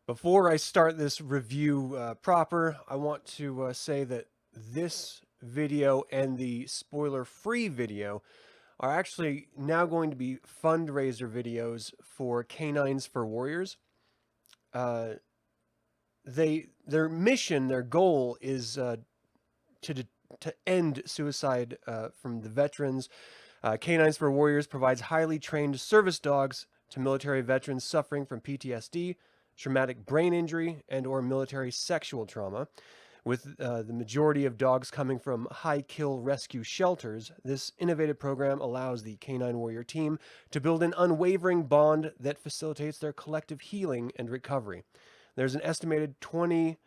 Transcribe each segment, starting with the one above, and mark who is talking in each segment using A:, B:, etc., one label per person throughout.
A: Before I start this review proper, I want to say that this video and the spoiler-free video are actually now going to be fundraiser videos for Canines for Warriors. Their mission, their goal is to end suicide from the veterans. Canines for Warriors provides highly trained service dogs to military veterans suffering from PTSD, traumatic brain injury, and or military sexual trauma. With the majority of dogs coming from high-kill rescue shelters, this innovative program allows the Canine Warrior team to build an unwavering bond that facilitates their collective healing and recovery. There's an estimated 20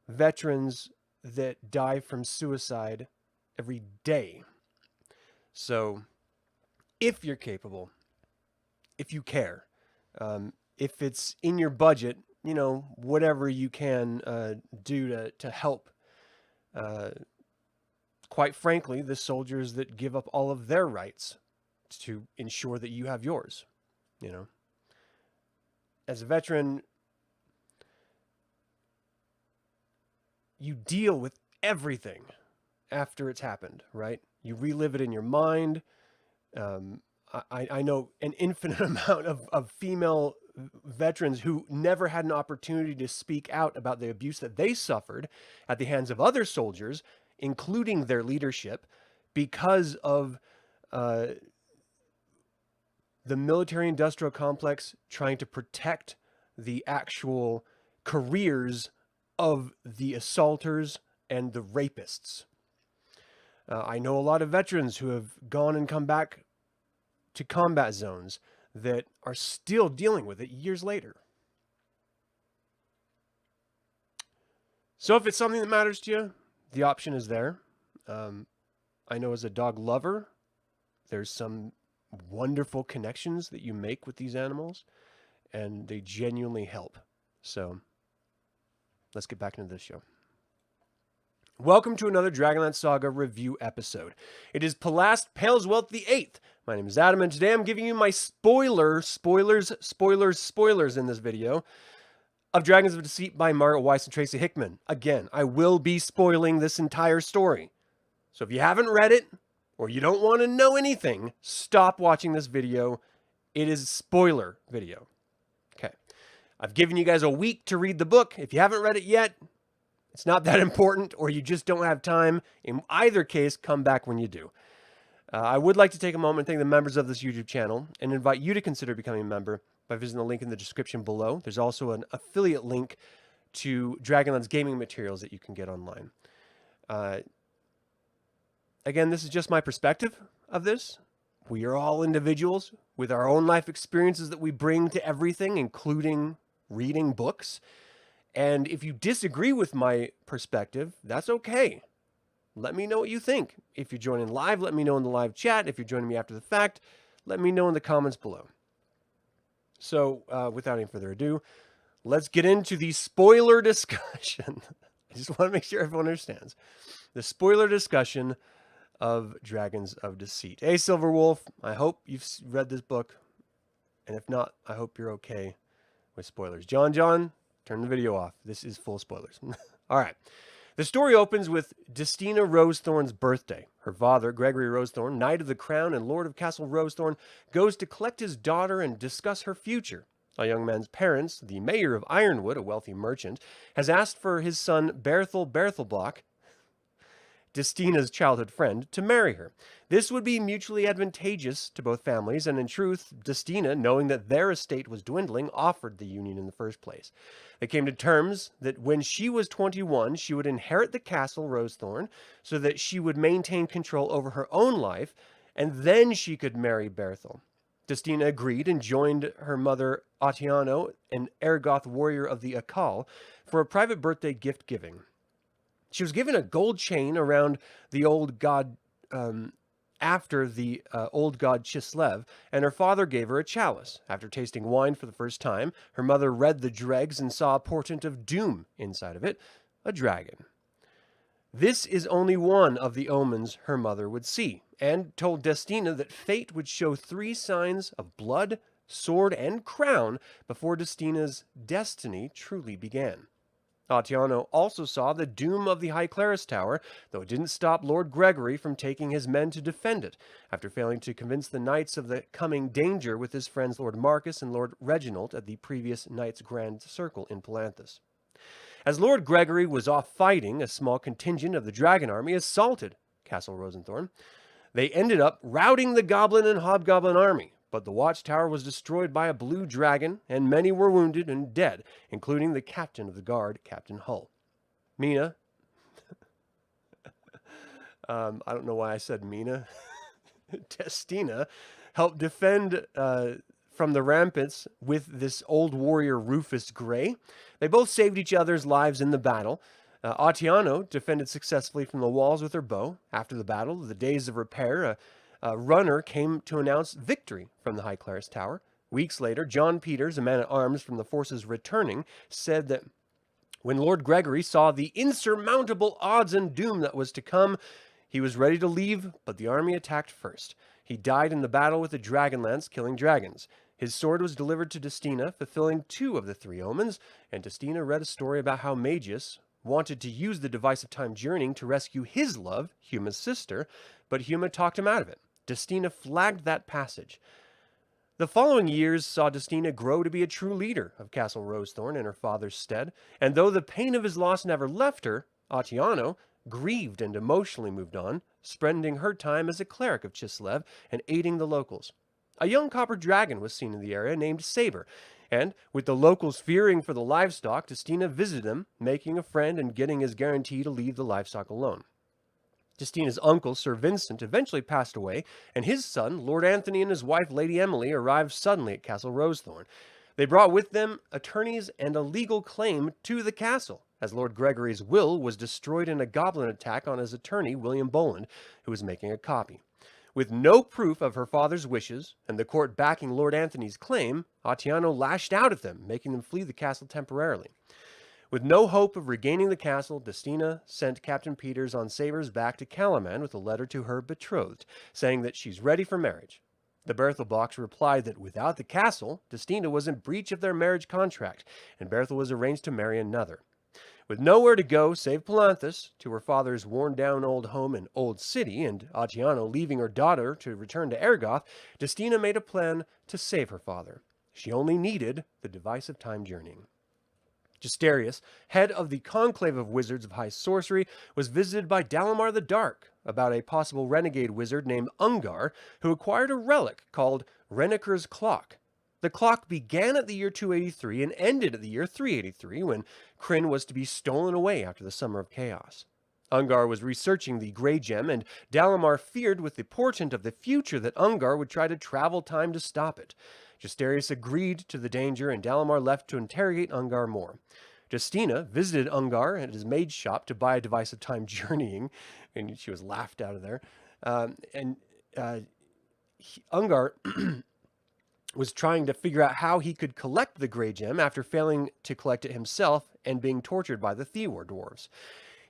A: veterans that die from suicide every day. So, if you're capable, if you care, if it's in your budget, you know, whatever you can do to help, quite frankly, the soldiers that give up all of their rights to ensure that you have yours, you know. As a veteran, you deal with everything after it's happened, right? You relive it in your mind. I know an infinite amount of female veterans who never had an opportunity to speak out about the abuse that they suffered at the hands of other soldiers, including their leadership, because of the military-industrial complex trying to protect the actual careers of the assaulters and the rapists. I know a lot of veterans who have gone and come back to combat zones that are still dealing with it years later. So if it's something that matters to you, the option is there. I know as a dog lover, there's some wonderful connections that you make with these animals, and they genuinely help. So let's get back into this show. Welcome to another Dragonlance Saga review episode. It is Palastpaleswelt the 8th. My name is Adam, and today I'm giving you my spoilers in this video of Dragons of Deceit by Margaret, Weis, and Tracy Hickman. Again, I will be spoiling this entire story. So if you haven't read it, or you don't want to know anything, stop watching this video. It is a spoiler video. Okay. I've given you guys a week to read the book. If you haven't read it yet, it's not that important, or you just don't have time. In either case, come back when you do. I would like to take a moment and thank the members of this YouTube channel and invite you to consider becoming a member by visiting the link in the description below. There's also an affiliate link to Dragonlance gaming materials that you can get online. Again, this is just my perspective of this. We are all individuals with our own life experiences that we bring to everything, including reading books. And if you disagree with my perspective, that's okay. Let me know what you think. If you're joining live, let me know in the live chat. If you're joining me after the fact, let me know in the comments below. So, without any further ado, let's get into the spoiler discussion. I just want to make sure everyone understands. The spoiler discussion of Dragons of Deceit. Hey, Silverwolf, I hope you've read this book. And if not, I hope you're okay with spoilers. John, turn the video off. This is full spoilers. All right. The story opens with Destina Rosethorn's birthday. Her father, Gregory Rosethorn, Knight of the Crown and Lord of Castle Rosethorn, goes to collect his daughter and discuss her future. A young man's parents, the mayor of Ironwood, a wealthy merchant, has asked for his son Berthelblock, Destina's childhood friend, to marry her. This would be mutually advantageous to both families, and in truth, Destina, knowing that their estate was dwindling, offered the union in the first place. They came to terms that when she was 21, she would inherit the castle Rosethorn, so that she would maintain control over her own life, and then she could marry Berthel. Destina agreed and joined her mother Otiano, an Ergoth warrior of the Akal, for a private birthday gift-giving. She was given a gold chain around the old god after the old god Chislev, and her father gave her a chalice. After tasting wine for the first time, her mother read the dregs and saw a portent of doom inside of it, a dragon. This is only one of the omens her mother would see, and told Destina that fate would show 3 signs of blood, sword, and crown before Destina's destiny truly began. Atiano also saw the doom of the High Clerist's Tower, though it didn't stop Lord Gregory from taking his men to defend it, after failing to convince the knights of the coming danger with his friends Lord Marcus and Lord Reginald at the previous Knights' Grand Circle in Palanthus. As Lord Gregory was off fighting, a small contingent of the dragon army assaulted Castle Rosethorn. They ended up routing the goblin and hobgoblin army, but the watchtower was destroyed by a blue dragon, and many were wounded and dead, including the captain of the guard, Captain Hull. Mina, I don't know why I said Mina, Destina, helped defend from the ramparts with this old warrior Rufus Grey. They both saved each other's lives in the battle. Atiano defended successfully from the walls with her bow. After the battle, the days of repair, a runner came to announce victory from the High Clerist's Tower. Weeks later, John Peters, a man-at-arms from the forces returning, said that when Lord Gregory saw the insurmountable odds and doom that was to come, he was ready to leave, but the army attacked first. He died in the battle with the Dragonlance, killing dragons. His sword was delivered to Destina, fulfilling 2 of the 3 omens, and Destina read a story about how Magius wanted to use the device of time journeying to rescue his love, Huma's sister, but Huma talked him out of it. Destina flagged that passage. The following years saw Destina grow to be a true leader of Castle Rosethorn in her father's stead, and though the pain of his loss never left her, Atiano grieved and emotionally moved on, spending her time as a cleric of Chislev and aiding the locals. A young copper dragon was seen in the area named Saber, and with the locals fearing for the livestock, Destina visited him, making a friend and getting his guarantee to leave the livestock alone. Destina's uncle, Sir Vincent, eventually passed away, and his son, Lord Anthony, and his wife, Lady Emily, arrived suddenly at Castle Rosethorn. They brought with them attorneys and a legal claim to the castle, as Lord Gregory's will was destroyed in a goblin attack on his attorney, William Boland, who was making a copy. With no proof of her father's wishes, and the court backing Lord Anthony's claim, Atiano lashed out at them, making them flee the castle temporarily. With no hope of regaining the castle, Destina sent Captain Peters on Saber's back to Calaman with a letter to her betrothed, saying that she's ready for marriage. The Berthel box replied that without the castle, Destina was in breach of their marriage contract, and Berthel was arranged to marry another. With nowhere to go save Palanthus, to her father's worn-down old home in Old City, and Atiano leaving her daughter to return to Ergoth, Destina made a plan to save her father. She only needed the device of time journeying. Jasterius, head of the conclave of wizards of high sorcery, was visited by Dalamar the Dark about a possible renegade wizard named Ungar, who acquired a relic called Reniker's Clock. The clock began at the year 283 and ended at the year 383, when Krynn was to be stolen away after the Summer of Chaos. Ungar was researching the Grey Gem, and Dalamar feared with the portent of the future that Ungar would try to travel time to stop it. Jasterius agreed to the danger, and Dalamar left to interrogate Ungar more. Destina visited Ungar at his maid's shop to buy a device of time journeying, and she was laughed out of there. Ungar was trying to figure out how he could collect the Grey Gem after failing to collect it himself and being tortured by the Thor dwarves.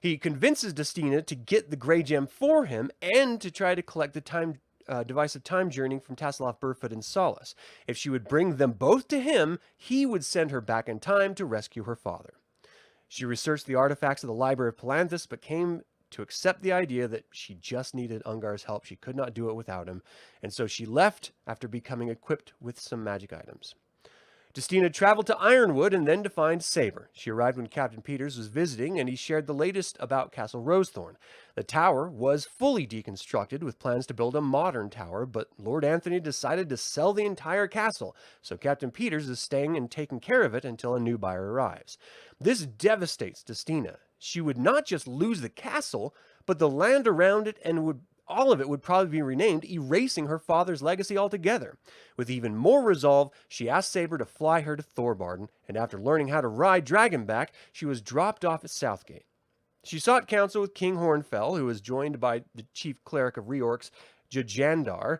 A: He convinces Destina to get the Grey Gem for him and to try to collect the device of time journeying from Tasslehoff Burrfoot and Solace. If she would bring them both to him, he would send her back in time to rescue her father. She researched the artifacts of the Library of Palanthus, but came to accept the idea that she just needed Ungar's help. She could not do it without him, and so she left after becoming equipped with some magic items. Destina traveled to Ironwood and then to find Saber. She arrived when Captain Peters was visiting, and he shared the latest about Castle Rosethorn. The tower was fully deconstructed with plans to build a modern tower, but Lord Anthony decided to sell the entire castle, so Captain Peters is staying and taking care of it until a new buyer arrives. This devastates Destina. She would not just lose the castle, but the land around it, and all of it would probably be renamed, erasing her father's legacy altogether. With even more resolve, she asked Saber to fly her to Thorbardin, and after learning how to ride Dragonback, she was dropped off at Southgate. She sought counsel with King Hornfell, who was joined by the chief cleric of Reorx, Jajandar.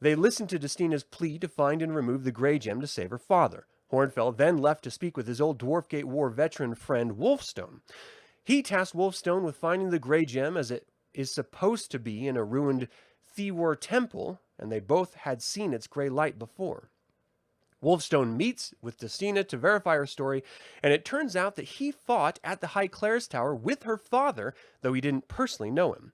A: They listened to Destina's plea to find and remove the Grey Gem to save her father. Hornfell then left to speak with his old Dwarfgate War veteran friend Wolfstone. He tasked Wolfstone with finding the Grey Gem, as it is supposed to be in a ruined Thor temple, and they both had seen its grey light before. Wolfstone meets with Destina to verify her story, and it turns out that he fought at the High Clare's Tower with her father, though he didn't personally know him.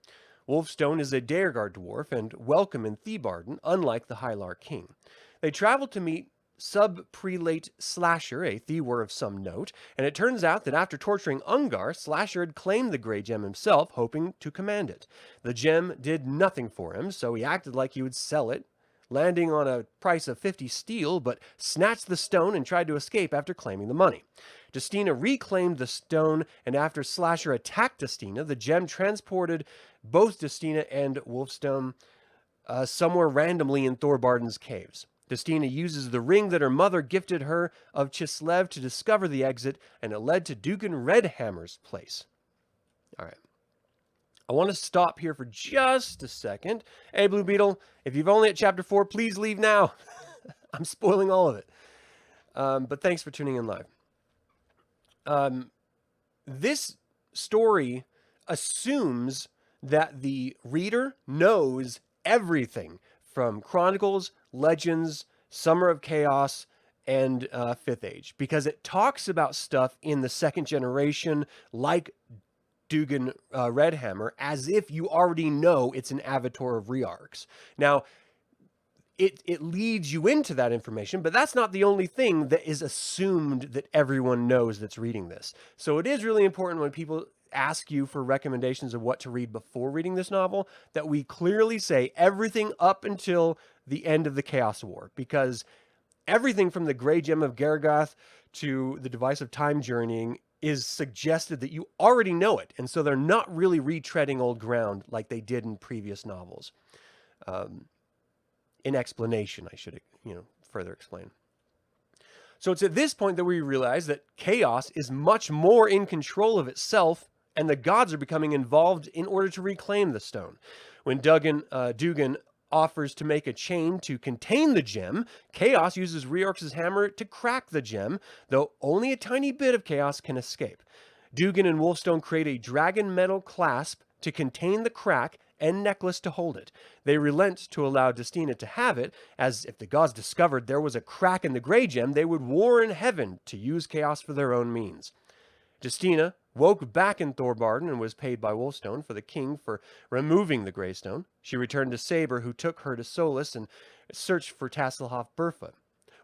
A: Wolfstone is a Daergar dwarf and welcome in Thorbardin, unlike the Hylar king. They travel to meet sub-prelate Slasher, a Thewar of some note, and it turns out that after torturing Ungar, Slasher had claimed the Grey Gem himself, hoping to command it. The gem did nothing for him, so he acted like he would sell it, landing on a price of 50 steel, but snatched the stone and tried to escape after claiming the money. Destina reclaimed the stone, and after Slasher attacked Destina, the gem transported both Destina and Wolfstone somewhere randomly in Thorbardin's caves. Destina uses the ring that her mother gifted her of Chislev to discover the exit, and it led to Dugan Redhammer's place. All right. I want to stop here for just a second. Hey, Blue Beetle, if you've only at chapter 4, please leave now. I'm spoiling all of it. But thanks for tuning in live. This story assumes that the reader knows everything from Chronicles, Legends, Summer of Chaos, and 5th Age, because it talks about stuff in the second generation, like Dugan Redhammer, as if you already know it's an Avatar of Rearcs. Now, it leads you into that information, but that's not the only thing that is assumed that everyone knows that's reading this. So it is really important when people ask you for recommendations of what to read before reading this novel, that we clearly say everything up until the end of the Chaos War, because everything from the Grey Gem of Gargath to the device of time journeying is suggested that you already know it, and so they're not really retreading old ground like they did in previous novels. In explanation, I should, further explain. So it's at this point that we realize that chaos is much more in control of itself, and the gods are becoming involved in order to reclaim the stone. When Dugan offers to make a chain to contain the gem, Chaos uses Reorx's hammer to crack the gem, though only a tiny bit of Chaos can escape. Dugan and Wolfstone create a dragon metal clasp to contain the crack and necklace to hold it. They relent to allow Destina to have it, as if the gods discovered there was a crack in the Grey Gem, they would war in heaven to use Chaos for their own means. Destina woke back in Thorbardin and was paid by Wolfstone for the king for removing the Greystone. She returned to Saber, who took her to Solace and searched for Tasslehoff Burrfoot.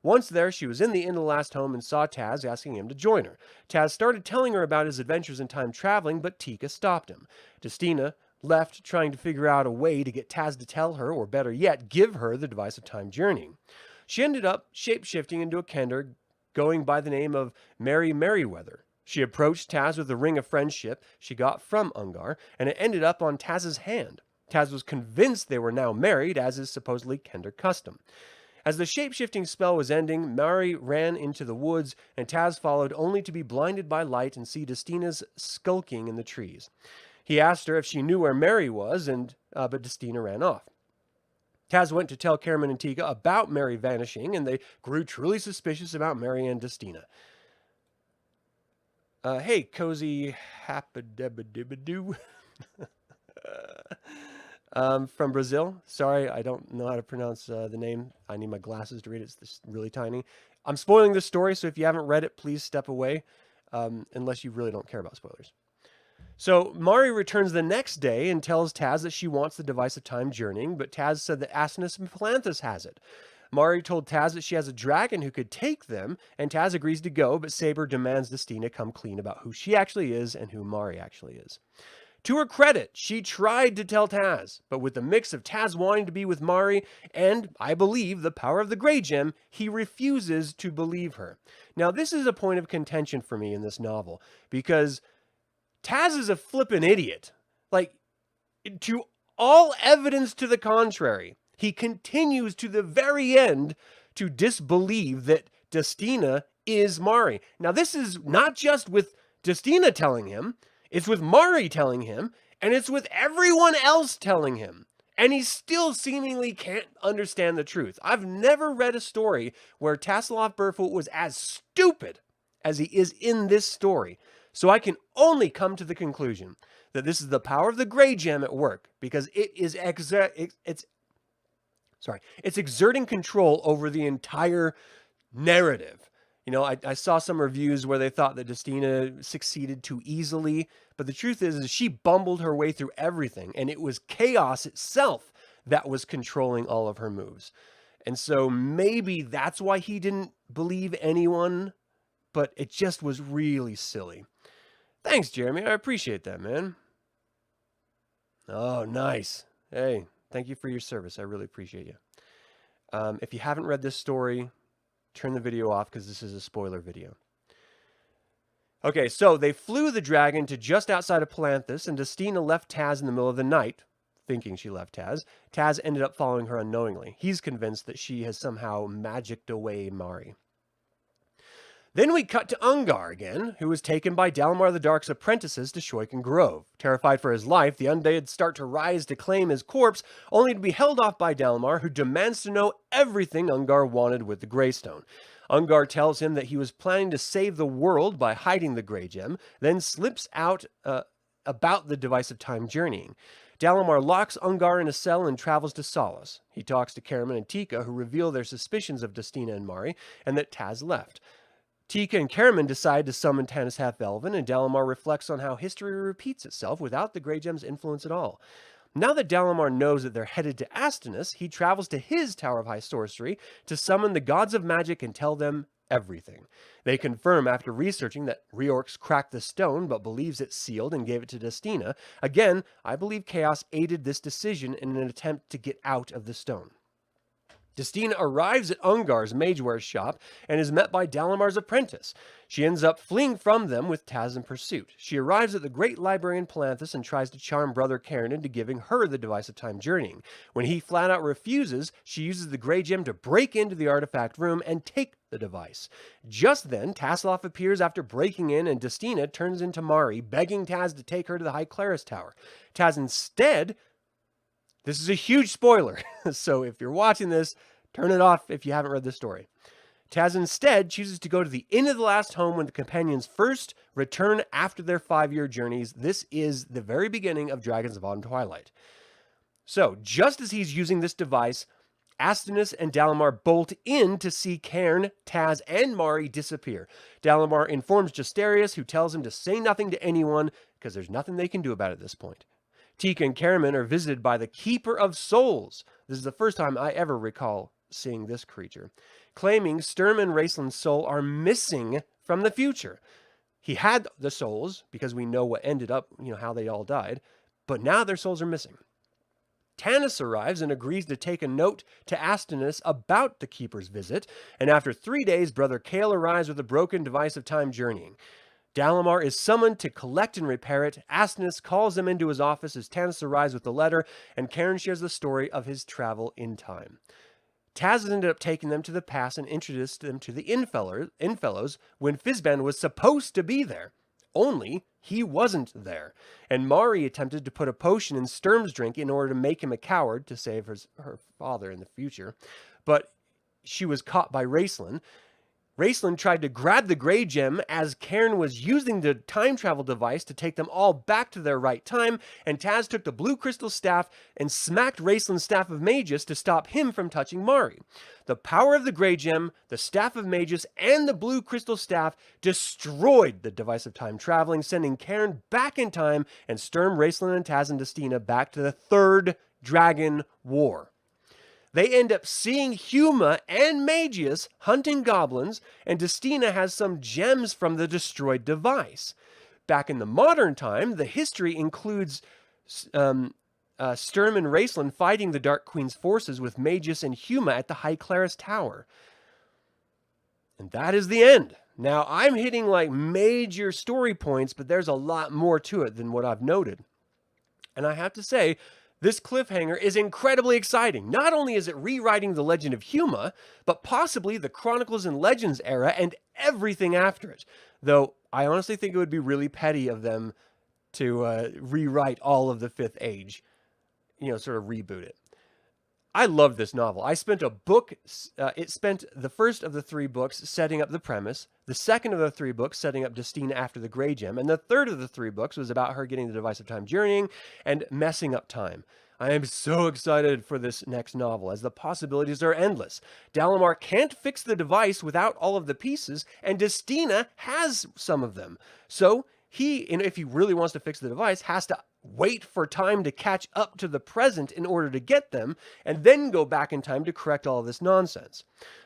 A: Once there, she was in the Inn of the Last Home and saw Taz asking him to join her. Taz started telling her about his adventures in time traveling, but Tika stopped him. Destina left trying to figure out a way to get Taz to tell her, or better yet, give her the device of time journeying. She ended up shape-shifting into a kender, going by the name of Mary Merryweather. She approached Taz with a ring of friendship she got from Ungar, and it ended up on Taz's hand. Taz was convinced they were now married, as is supposedly kender custom. As the shape-shifting spell was ending, Mary ran into the woods, and Taz followed, only to be blinded by light and see Destina's skulking in the trees. He asked her if she knew where Mary was, but Destina ran off. Taz went to tell Caramon and Tika about Mary vanishing, and they grew truly suspicious about Mary and Destina. Hey, Cozy Hapadebadibadoo. From Brazil. Sorry, I don't know how to pronounce the name. I need my glasses to read it. It's really tiny. I'm spoiling this story, so if you haven't read it, please step away, unless you really don't care about spoilers. So Mari returns the next day and tells Taz that she wants the device of time journeying, but Taz said that Asinus and Palanthus has it. Mari told Taz that she has a dragon who could take them, and Taz agrees to go, but Saber demands Destina come clean about who she actually is and who Mari actually is. To her credit, she tried to tell Taz, but with the mix of Taz wanting to be with Mari and, I believe, the power of the Grey Gem, he refuses to believe her. Now, this is a point of contention for me in this novel, because Taz is a flippin' idiot. Like, to all evidence to the contrary, he continues to the very end to disbelieve that Destina is Mari. Now, this is not just with Destina telling him, it's with Mari telling him, and it's with everyone else telling him. And he still seemingly can't understand the truth. I've never read a story where Tasslehoff Burrfoot was as stupid as he is in this story. So I can only come to the conclusion that this is the power of the Grey Gem at work, because it is it's exerting control over the entire narrative. You know, I saw some reviews where they thought that Destina succeeded too easily, but the truth is she bumbled her way through everything, and it was chaos itself that was controlling all of her moves. And so maybe that's why he didn't believe anyone, but it just was really silly. Thanks, Jeremy. I appreciate that, man. Oh, nice. Hey, thank you for your service. I really appreciate you. If you haven't read this story, turn the video off because this is a spoiler video. Okay, so they flew the dragon to just outside of Palanthus, and Destina left Taz in the middle of the night, thinking she left Taz. Taz ended up following her unknowingly. He's convinced that she has somehow magicked away Mari. Then we cut to Ungar again, who was taken by Dalamar the Dark's apprentices to Shoiken Grove. Terrified for his life, the undead start to rise to claim his corpse, only to be held off by Dalamar, who demands to know everything Ungar wanted with the Greystone. Ungar tells him that he was planning to save the world by hiding the Grey Gem, then slips out about the device of time journeying. Dalamar locks Ungar in a cell and travels to Solace. He talks to Karaman and Tika, who reveal their suspicions of Destina and Mari, and that Taz left. Tika and Karaman decide to summon Tanis Half-Elven, and Dalamar reflects on how history repeats itself without the Grey Gem's influence at all. Now that Dalamar knows that they're headed to Astinus, he travels to his Tower of High Sorcery to summon the gods of magic and tell them everything. They confirm after researching that Reorx cracked the stone but believes it's sealed and gave it to Destina. Again, I believe Chaos aided this decision in an attempt to get out of the stone. Destina arrives at Ungar's mageware shop and is met by Dalamar's apprentice. She ends up fleeing from them with Taz in pursuit. She arrives at the great library in Palanthus and tries to charm Brother Karen into giving her the device of time journeying. When he flat out refuses, she uses the Grey Gem to break into the artifact room and take the device. Just then, Tasselhoff appears after breaking in, and Destina turns into Mari, begging Taz to take her to the High Claris Tower. Taz instead... This is a huge spoiler, so if you're watching this, turn it off if you haven't read the story. Taz instead chooses to go to the Inn of the Last Home when the companions first return after their 5-year journeys. This is the very beginning of Dragons of Autumn Twilight. So, just as he's using this device, Astinus and Dalamar bolt in to see Cairn, Taz, and Mari disappear. Dalamar informs Justarius, who tells him to say nothing to anyone, because there's nothing they can do about it at this point. Tika and Karaman are visited by the Keeper of Souls. This is the first time I ever recall seeing this creature, claiming Sturm and Raceland's soul are missing from the future. He had the souls, because we know what ended up, how they all died, but now their souls are missing. Tanis arrives and agrees to take a note to Astinus about the Keeper's visit, and after 3 days, Brother Kale arrives with a broken device of time journeying. Dalamar is summoned to collect and repair it. Astinus calls him into his office as Tanis arrives with the letter, and Karen shares the story of his travel in time. Taz ended up taking them to the pass and introduced them to the Innfellows when Fizban was supposed to be there. Only he wasn't there. And Mari attempted to put a potion in Sturm's drink in order to make him a coward to save her father in the future. But she was caught by Raceland. Raceland tried to grab the Grey Gem as Cairn was using the time travel device to take them all back to their right time, and Taz took the blue crystal staff and smacked Raceland's Staff of Magus to stop him from touching Mari. The power of the Grey Gem, the Staff of Magus, and the blue crystal staff destroyed the device of time traveling, sending Cairn back in time and Sturm, Raceland, and Taz and Destina back to the Third Dragon War. They end up seeing Huma and Magius hunting goblins, and Destina has some gems from the destroyed device. Back in the modern time, the history includes Sturm and Raceland fighting the Dark Queen's forces with Magius and Huma at the High Claris Tower. And that is the end. Now, I'm hitting like major story points, but there's a lot more to it than what I've noted. And I have to say, this cliffhanger is incredibly exciting. Not only is it rewriting the legend of Huma, but possibly the Chronicles and Legends era and everything after it. Though I honestly think it would be really petty of them to rewrite all of the Fifth Age, sort of reboot it. I love this novel. I spent it spent the first of the 3 books setting up the premise, the second of the 3 books setting up Destina after the Grey Gem, and the third of the 3 books was about her getting the device of time journeying and messing up time. I am so excited for this next novel, as the possibilities are endless. Dalamar can't fix the device without all of the pieces, and Destina has some of them. So he, and if he really wants to fix the device, has to wait for time to catch up to the present in order to get them, and then go back in time to correct all of this nonsense.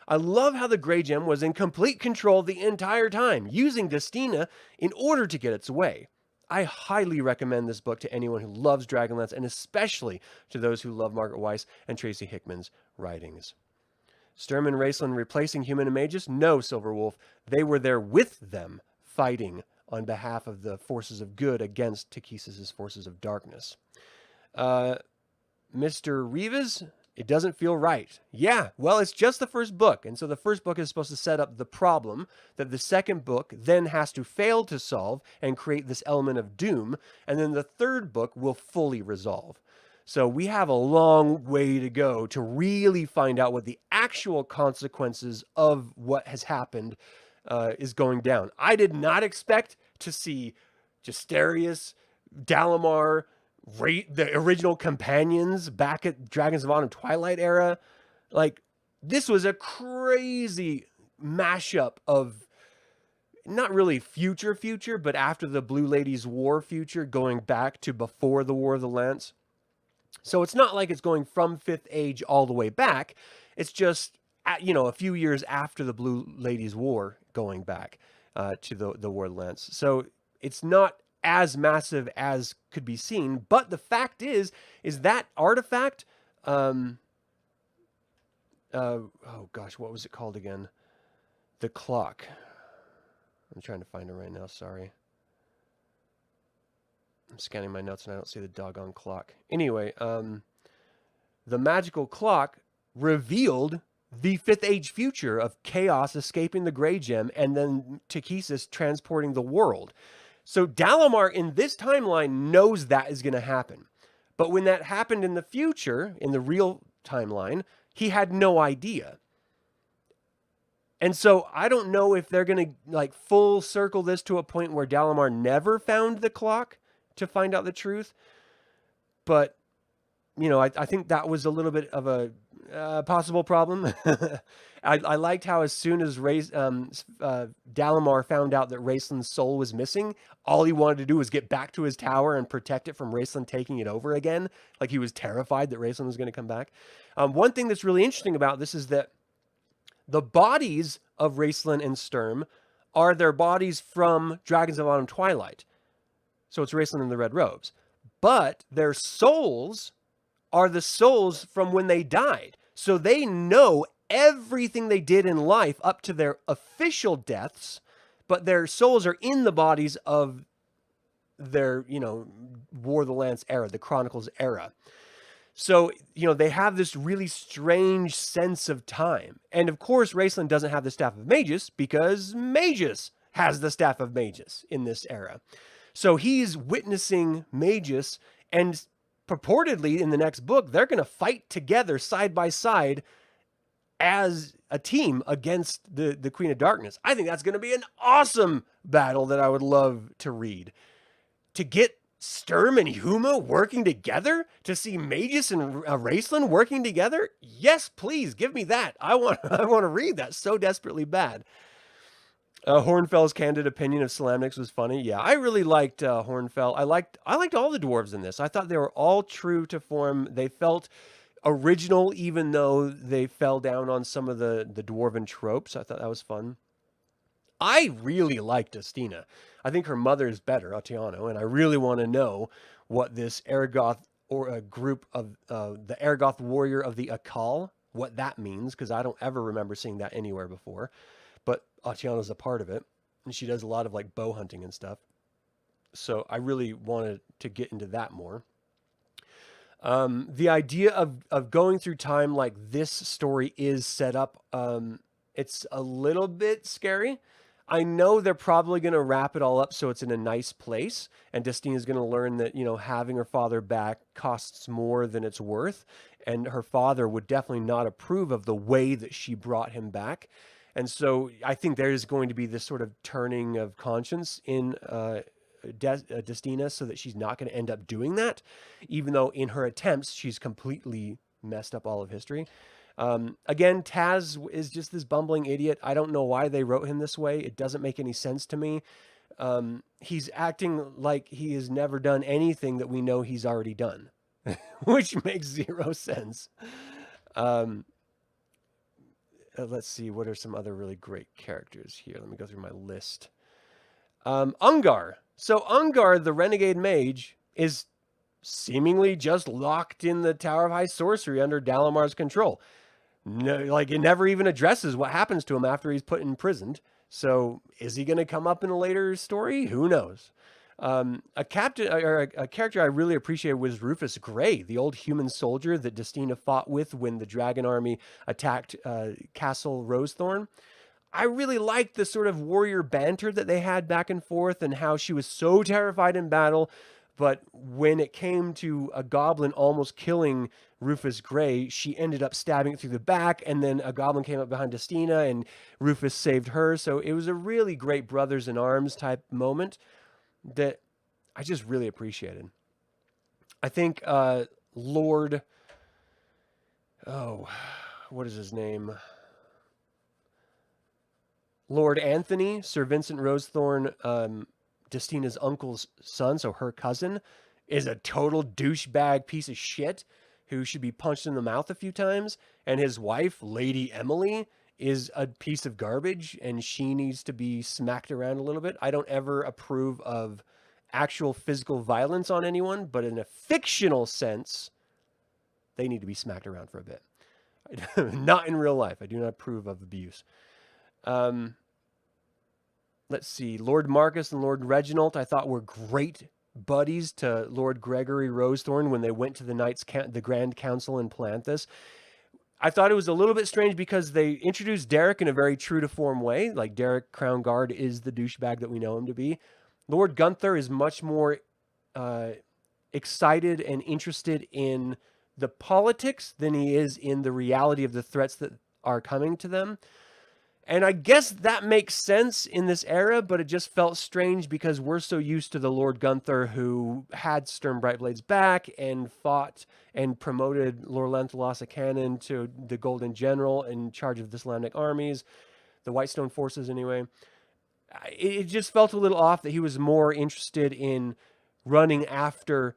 A: I love how the Grey Gem was in complete control the entire time, using Destina in order to get its way. I highly recommend this book to anyone who loves Dragonlance, and especially to those who love Margaret Weis and Tracy Hickman's writings. Sturm and Raceland replacing Human and Magus? No, Silverwolf. They were there with them, fighting on behalf of the forces of good against Takhisis' forces of darkness. Mr. Rivas, it doesn't feel right. Yeah, well, it's just the first book, and so the first book is supposed to set up the problem that the second book then has to fail to solve and create this element of doom, and then the third book will fully resolve. So we have a long way to go to really find out what the actual consequences of what has happened is going down. I did not expect to see Jasterius, Dalamar, the original companions back at Dragons of Autumn Twilight era. Like, this was a crazy mashup of not really future, but after the Blue Ladies War future, going back to before the War of the Lance. So it's not like it's going from 5th Age all the way back. It's just, a few years after the Blue Ladies War going back to the War of the Lance. So it's not as massive as could be seen, but the fact is that artifact, oh gosh, what was it called again? The clock. I'm trying to find it right now, sorry. I'm scanning my notes and I don't see the doggone clock. Anyway, the magical clock revealed the 5th Age future of Chaos escaping the Grey Gem and then Takhisis transporting the world. So Dalamar in this timeline knows that is going to happen. But when that happened in the future, in the real timeline, he had no idea. And so I don't know if they're going to full circle this to a point where Dalamar never found the clock to find out the truth. But, I think that was a little bit of a possible problem. I liked how as soon as Dalamar found out that Raceland's soul was missing, all he wanted to do was get back to his tower and protect it from Raceland taking it over again. Like, he was terrified that Raceland was going to come back. One thing that's really interesting about this is that the bodies of Raceland and Sturm are their bodies from Dragons of Autumn Twilight. So it's Raceland and the Red Robes. But their souls are the souls from when they died. So they know everything they did in life up to their official deaths, but their souls are in the bodies of their, War of the Lance era, the Chronicles era. So, they have this really strange sense of time. And of course, Raceland doesn't have the Staff of Magus because Magus has the Staff of Magus in this era. So he's witnessing Magus, and purportedly in the next book, they're going to fight together side by side as a team against the Queen of Darkness. I think that's going to be an awesome battle that I would love to read. To get Sturm and Huma working together? To see Magus and Raceland working together? Yes, please, give me that. I want to read that so desperately bad. Hornfell's candid opinion of Salamnics was funny. Yeah, I really liked Hornfell. I liked all the dwarves in this. I thought they were all true to form. They felt original, even though they fell down on some of the dwarven tropes. I thought that was fun. I really like Destina. I think her mother is better, Otiano, and I really want to know what this Aragoth or a group of the Aragoth warrior of the Akal, what that means, because I don't ever remember seeing that anywhere before. But Otiano's a part of it, and she does a lot of bow hunting and stuff. So I really wanted to get into that more. The idea of going through time like this story is set up, it's a little bit scary. I know they're probably going to wrap it all up so it's in a nice place, and Destina's going to learn that, having her father back costs more than it's worth, and her father would definitely not approve of the way that she brought him back. And so I think there is going to be this sort of turning of conscience in Destina so that she's not going to end up doing that, even though in her attempts she's completely messed up all of history. Again, Taz is just this bumbling idiot. I don't know why they wrote him this way. It doesn't make any sense to me. He's acting like he has never done anything that we know he's already done, which makes zero sense. Let's see, what are some other really great characters here? Let me go through my list. Ungar. So Ungar, the renegade mage, is seemingly just locked in the Tower of High Sorcery under Dalamar's control. No, like, it never even addresses what happens to him after he's put in prison. So is he going to come up in a later story? Who knows? A character I really appreciated was Rufus Gray, the old human soldier that Destina fought with when the dragon army attacked Castle Rosethorn. I really liked the sort of warrior banter that they had back and forth, and how she was so terrified in battle, but when it came to a goblin almost killing Rufus Gray, she ended up stabbing it through the back, and then a goblin came up behind Destina, and Rufus saved her. So it was a really great brothers in arms type moment that I just really appreciated. I think Lord... Oh, what is his name? Lord Anthony, Sir Vincent Rosethorn, Destina's uncle's son, so her cousin, is a total douchebag piece of shit who should be punched in the mouth a few times. And his wife, Lady Emily, is a piece of garbage, and she needs to be smacked around a little bit. I don't ever approve of actual physical violence on anyone, but in a fictional sense, they need to be smacked around for a bit. Not in real life. I do not approve of abuse. Let's see. Lord Marcus and Lord Reginald, I thought, were great buddies to Lord Gregory Rosethorn when they went to the Grand Council in Palanthus. I thought it was a little bit strange because they introduced Derek in a very true to form way. Like, Derek Crown Guard is the douchebag that we know him to be. Lord Gunther is much more excited and interested in the politics than he is in the reality of the threats that are coming to them. And I guess that makes sense in this era, but it just felt strange because we're so used to the Lord Gunther who had Sturm Brightblade's back and fought and promoted Lord Lanthelosa Cannon to the Golden General in charge of the Islamic armies, the Whitestone forces anyway. It just felt a little off that he was more interested in running after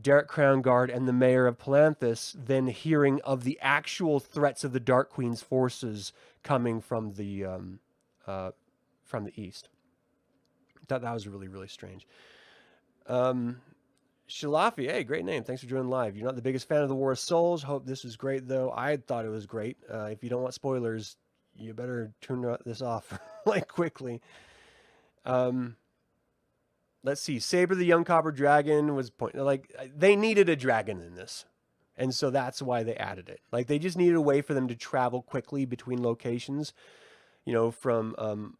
A: Derek Crown Guard and the mayor of Palanthus than hearing of the actual threats of the Dark Queen's forces coming from the east. I thought that was really, really strange. Shalafi, hey, great name. Thanks for joining live. You're not the biggest fan of the War of Souls. Hope this was great, though. I thought it was great. If you don't want spoilers, you better turn this off like quickly. Let's see. Saber the Young Copper Dragon was they needed a dragon in this. And so that's why they added it. Like, they just needed a way for them to travel quickly between locations, from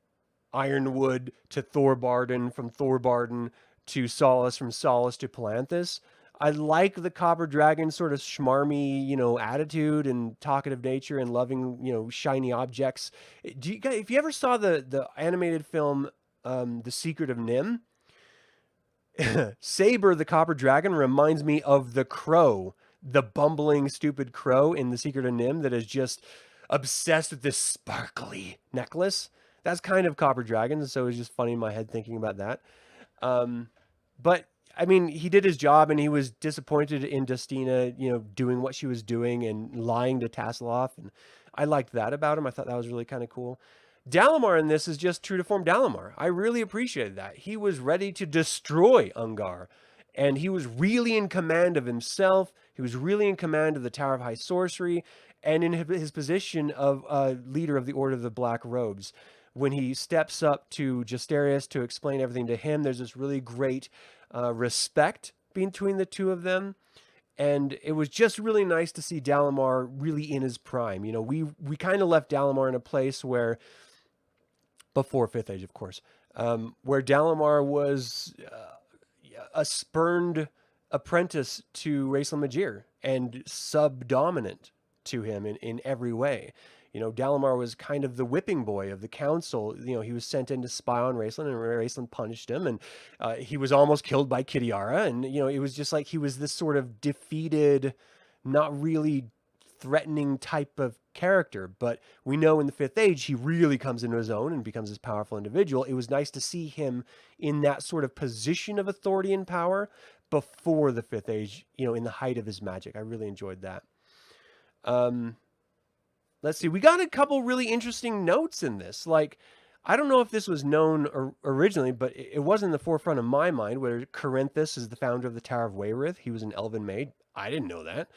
A: Ironwood to Thorbardin, from Thorbardin to Solace, from Solace to Palanthus. I like the Copper Dragon sort of schmarmy, attitude and talkative nature and loving, shiny objects. If you ever saw the animated film, The Secret of Nim, Saber the Copper Dragon reminds me of the crow, the bumbling, stupid crow in The Secret of Nim that is just obsessed with this sparkly necklace. That's kind of Copper Dragon, so it was just funny in my head thinking about that. But, I mean, he did his job, and he was disappointed in Destina, doing what she was doing and lying to Tasselhoff, and I liked that about him. I thought that was really kind of cool. Dalamar in this is just true to form Dalamar. I really appreciated that. He was ready to destroy Ungar, and he was really in command of himself. He was really in command of the Tower of High Sorcery, and in his position of leader of the Order of the Black Robes. When he steps up to Justarius to explain everything to him, there's this really great respect between the two of them. And it was just really nice to see Dalamar really in his prime. We kind of left Dalamar in a place where, before 5th Age, of course, where Dalamar was a spurned apprentice to Raistlin Majir and subdominant to him in every way. Dalamar was kind of the whipping boy of the council. He was sent in to spy on Raistlin, and Raistlin punished him, and he was almost killed by Kitiara. And, it was just like he was this sort of defeated, not really threatening type of character. But we know in the Fifth Age, he really comes into his own and becomes this powerful individual. It was nice to see him in that sort of position of authority and power before the Fifth Age, in the height of his magic. I really enjoyed that. Let's see. We got a couple really interesting notes in this. Like, I don't know if this was known originally, but it was in the forefront of my mind, where Corinthus is the founder of the Tower of Wayrith. He was an elven maid. I didn't know that.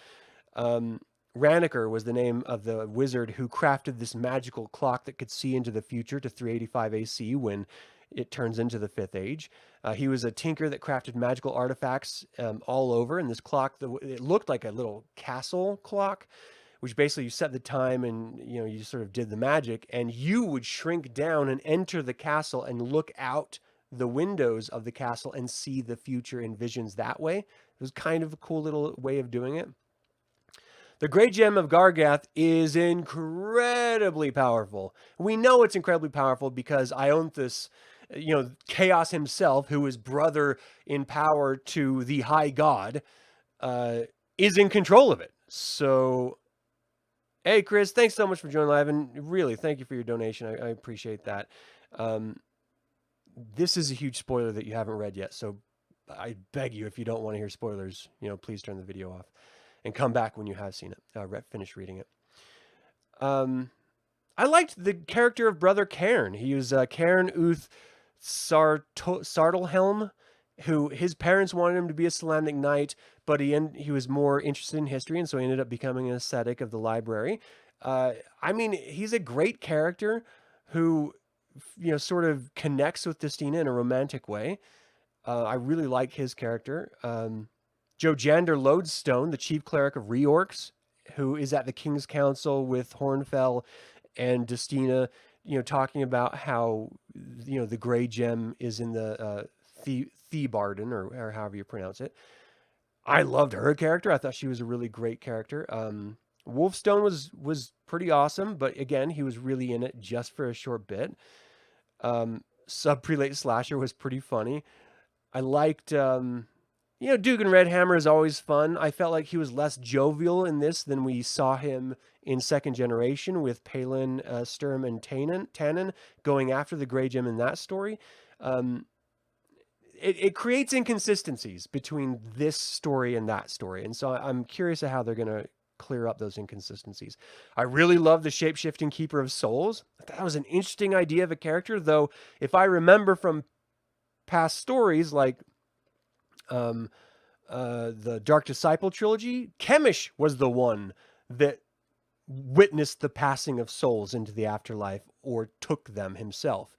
A: Raniker was the name of the wizard who crafted this magical clock that could see into the future to 385 AC when it turns into the Fifth Age. He was a tinker that crafted magical artifacts all over. And this clock, it looked like a little castle clock, which basically you set the time and, you sort of did the magic, and you would shrink down and enter the castle and look out the windows of the castle and see the future in visions that way. It was kind of a cool little way of doing it. The Grey Gem of Gargath is incredibly powerful. We know it's incredibly powerful because Ionthus, Chaos himself, who is brother in power to the High God, is in control of it. So, hey, Chris, thanks so much for joining live, and really, thank you for your donation. I appreciate that. This is a huge spoiler that you haven't read yet, so I beg you, if you don't want to hear spoilers, please turn the video off and come back when you have seen it, finish reading it. I liked the character of Brother Cairn. He was Cairn Uth Sartlehelm, who his parents wanted him to be a Solamnic knight, but he was more interested in history, and so he ended up becoming an ascetic of the library. He's a great character who, sort of connects with Destina in a romantic way. I really like his character. Jojander Lodestone, the chief cleric of Reorcs, who is at the King's Council with Hornfell and Destina, talking about how, the Grey Gem is in the Thorbardin, or however you pronounce it. I loved her character. I thought she was a really great character. Wolfstone was pretty awesome, but again, he was really in it just for a short bit. Sub-Prelate Slasher was pretty funny. I liked, Dugan Redhammer is always fun. I felt like he was less jovial in this than we saw him in Second Generation with Palin, Sturm, and Tannen going after the Grey Gem in that story. It creates inconsistencies between this story and that story. And so I'm curious of how they're going to clear up those inconsistencies. I really love the shape-shifting Keeper of Souls. That was an interesting idea of a character, though if I remember from past stories like the Dark Disciple trilogy, Chemish was the one that witnessed the passing of souls into the afterlife or took them himself.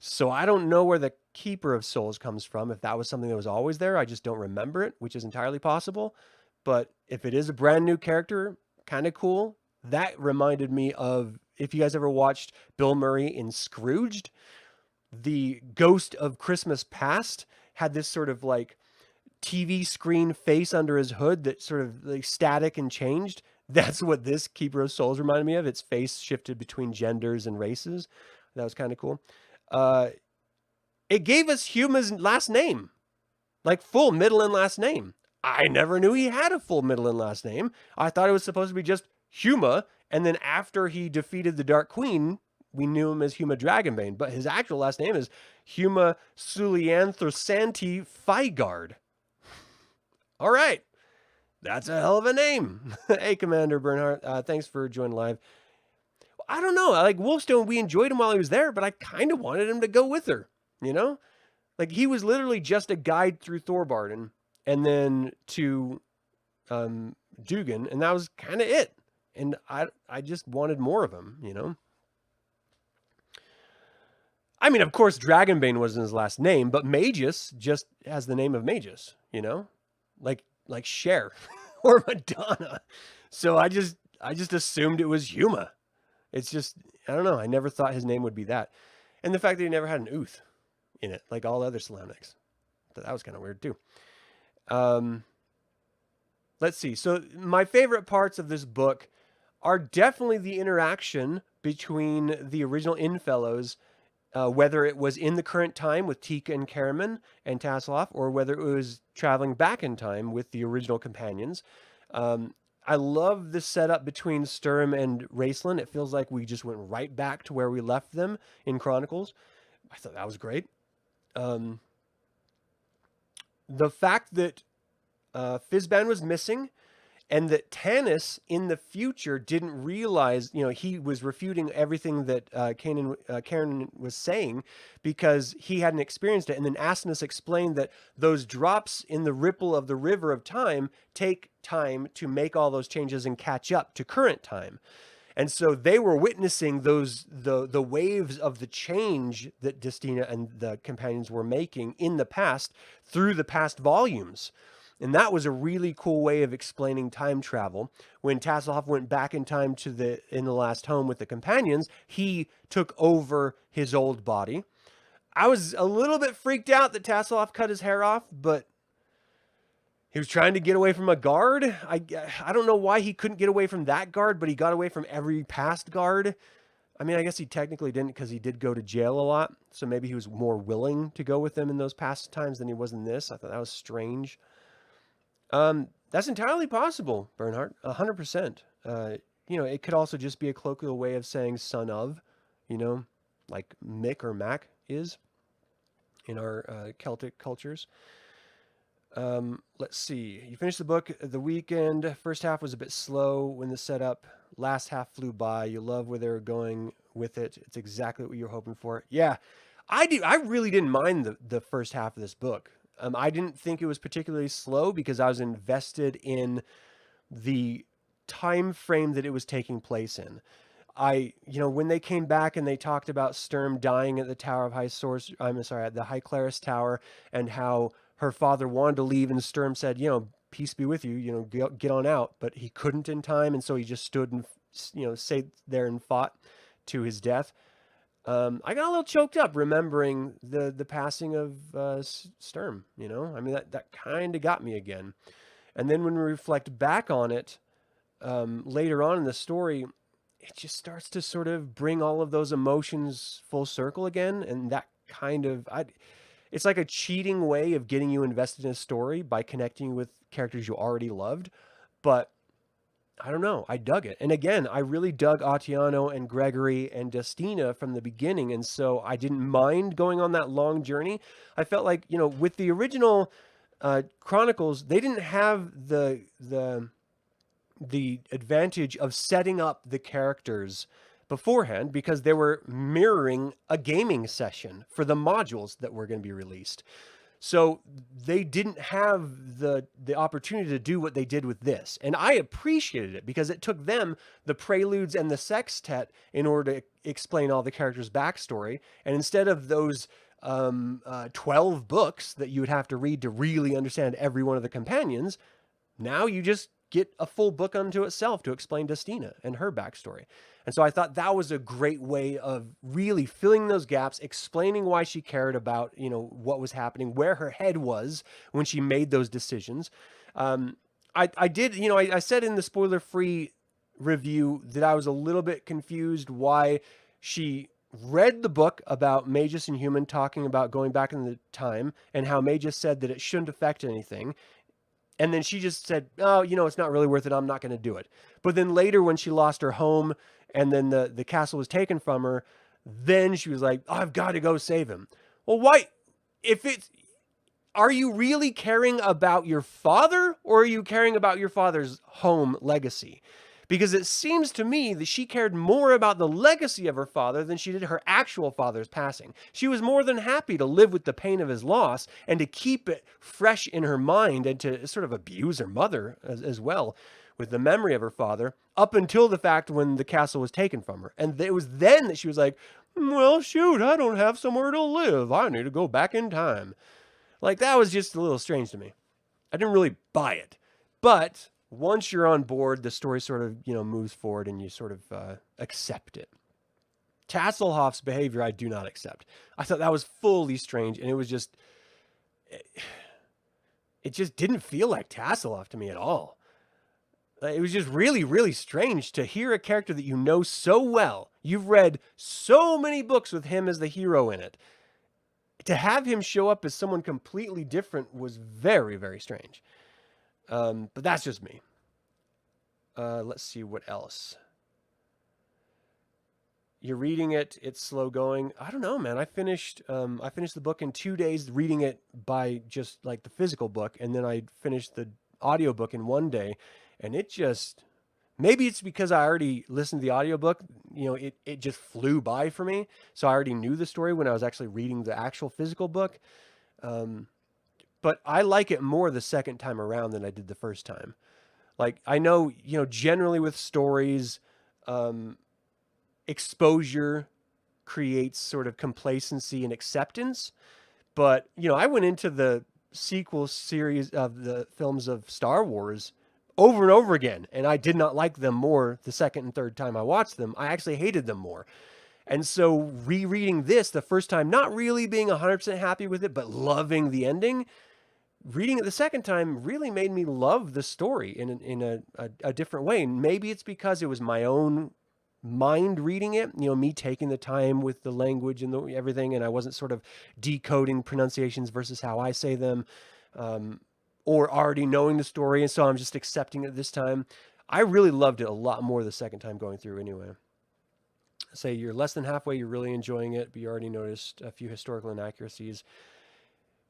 A: So I don't know where the Keeper of Souls comes from. If that was something that was always there, I just don't remember it, which is entirely possible. But if it is a brand new character, kind of cool. That reminded me of, if you guys ever watched Bill Murray in Scrooged, the ghost of Christmas Past had this sort of like TV screen face under his hood that sort of like static and changed. That's what this Keeper of Souls reminded me of. Its face shifted between genders and races. That was kind of cool. It gave us Huma's last name, like full middle and last name. I never knew he had a full middle and last name. I thought it was supposed to be just Huma, and then after he defeated the Dark Queen, we knew him as Huma Dragonbane, but his actual last name is Huma Sulianthrosanti Fygard. All right. That's a hell of a name. Hey, Commander Bernhardt, thanks for joining live. I don't know. Like Wolfstone, we enjoyed him while he was there, but I kind of wanted him to go with her, Like he was literally just a guide through Thorbardin and then to Dugan, and that was kind of it. And I just wanted more of him, I mean, of course, Dragonbane wasn't his last name, but Magus just has the name of Magus, like Cher or Madonna. So I just assumed it was Huma. It's just, I don't know. I never thought his name would be that. And the fact that he never had an Uth in it, like all other Solamnics. That was kind of weird too. Let's see. So my favorite parts of this book are definitely the interaction between the original Innfellows, whether it was in the current time with Tika and Karaman and Tasselhoff, or whether it was traveling back in time with the original companions. I love the setup between Sturm and Raceland. It feels like we just went right back to where we left them in Chronicles. I thought that was great. The fact that Fizban was missing, and that Tanis in the future didn't realize, he was refuting everything that Karen was saying because he hadn't experienced it. And then Astinus explained that those drops in the ripple of the river of time take time to make all those changes and catch up to current time. And so they were witnessing the waves of the change that Destina and the companions were making in the past through the past volumes. And that was a really cool way of explaining time travel. When Tasselhoff went back in time in the last home with the companions, he took over his old body. I was a little bit freaked out that Tasselhoff cut his hair off, but he was trying to get away from a guard. I don't know why he couldn't get away from that guard, but he got away from every past guard. I mean, I guess he technically didn't because he did go to jail a lot. So maybe he was more willing to go with them in those past times than he was in this. I thought that was strange. That's entirely possible, Bernhardt, 100%. It could also just be a colloquial way of saying son of, like Mick or Mac is in our Celtic cultures. Let's see. You finished the book the weekend. First half was a bit slow when the setup. Last half flew by. You love where they were going with it. It's exactly what you were hoping for. Yeah, I do. I really didn't mind the first half of this book. I didn't think it was particularly slow because I was invested in the time frame that it was taking place in. When they came back and they talked about Sturm dying at the Tower of High Source, at the High Claris Tower, and how her father wanted to leave, and Sturm said, peace be with you, get on out, but he couldn't in time, and so he just stood and, stayed there and fought to his death. I got a little choked up remembering the passing of Sturm, that kind of got me again. And then when we reflect back on it, later on in the story, it just starts to sort of bring all of those emotions full circle again. And that it's like a cheating way of getting you invested in a story by connecting with characters you already loved. But I don't know. I dug it. And again, I really dug Attiano and Gregory and Destina from the beginning. And so I didn't mind going on that long journey. I felt like, with the original Chronicles, they didn't have the advantage of setting up the characters beforehand because they were mirroring a gaming session for the modules that were going to be released. So they didn't have the opportunity to do what they did with this. And I appreciated it because it took them the preludes and the sextet in order to explain all the characters' backstory. And instead of those 12 books that you would have to read to really understand every one of the companions, now you just get a full book unto itself to explain Destina and her backstory. And so I thought that was a great way of really filling those gaps, explaining why she cared about, what was happening, where her head was when she made those decisions. I did, I said in the spoiler-free review that I was a little bit confused why she read the book about Magus and Human talking about going back in the time and how Magus said that it shouldn't affect anything. And then she just said, oh, it's not really worth it. I'm not going to do it. But then later when she lost her home and then the castle was taken from her, then she was like, oh, I've got to go save him. Well, why? Are you really caring about your father or are you caring about your father's home legacy? Because it seems to me that she cared more about the legacy of her father than she did her actual father's passing. She was more than happy to live with the pain of his loss and to keep it fresh in her mind and to sort of abuse her mother as well with the memory of her father up until the fact when the castle was taken from her. And it was then that she was like, well, shoot, I don't have somewhere to live. I need to go back in time. Like, that was just a little strange to me. I didn't really buy it. But once you're on board, the story sort of, moves forward and you sort of accept it. Tasselhoff's behavior, I do not accept. I thought that was fully strange, and it was just, it just didn't feel like Tasselhoff to me at all. It was just really, really strange to hear a character that you know so well. You've read so many books with him as the hero in it. To have him show up as someone completely different was very, very strange. But that's just me. Let's see what else. You're reading it, it's slow going. I don't know, man. I finished the book in 2 days, reading it by just like the physical book, and then I finished the audiobook in 1 day, and it just, maybe it's because I already listened to the audiobook, it just flew by for me. So I already knew the story when I was actually reading the actual physical book. But I like it more the second time around than I did the first time. Like, I know, generally with stories, exposure creates sort of complacency and acceptance. But, I went into the sequel series of the films of Star Wars over and over again, and I did not like them more the second and third time I watched them. I actually hated them more. And so rereading this the first time, not really being 100% happy with it, but loving the ending, reading it the second time really made me love the story in a different way. And maybe it's because it was my own mind reading it, me taking the time with the language and everything, and I wasn't sort of decoding pronunciations versus how I say them, or already knowing the story, and so I'm just accepting it this time. I really loved it a lot more the second time going through anyway. Say you're less than halfway, you're really enjoying it, but you already noticed a few historical inaccuracies.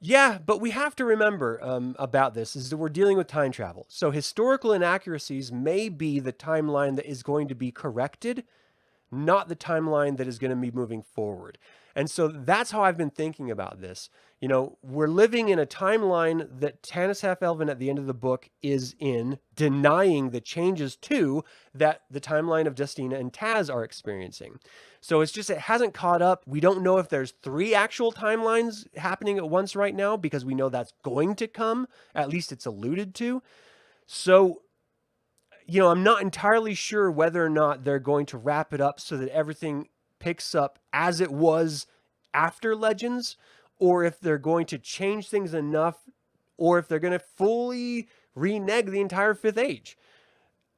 A: Yeah, but we have to remember about this is that we're dealing with time travel. So historical inaccuracies may be the timeline that is going to be corrected, not the timeline that is going to be moving forward. And so that's how I've been thinking about this. We're living in a timeline that Tasslehoff Elven at the end of the book is in, denying the changes to that the timeline of Destina and Taz are experiencing. So it's just, it hasn't caught up. We don't know if there's 3 actual timelines happening at once right now, because we know that's going to come. At least it's alluded to. So, I'm not entirely sure whether or not they're going to wrap it up so that everything picks up as it was after Legends, or if they're going to change things enough, or if they're going to fully renege the entire 5th Age.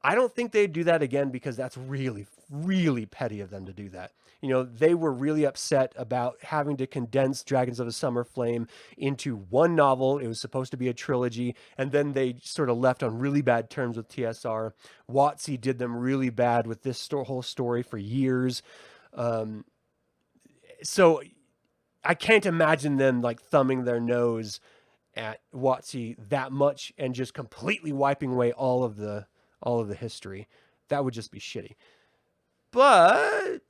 A: I don't think they'd do that again, because that's really, really petty of them to do that. They were really upset about having to condense Dragons of the Summer Flame into one novel. It was supposed to be a trilogy, and then they sort of left on really bad terms with TSR. WotC did them really bad with this whole story for years. So I can't imagine them like thumbing their nose at WotC that much and just completely wiping away all of the history. That would just be shitty. But,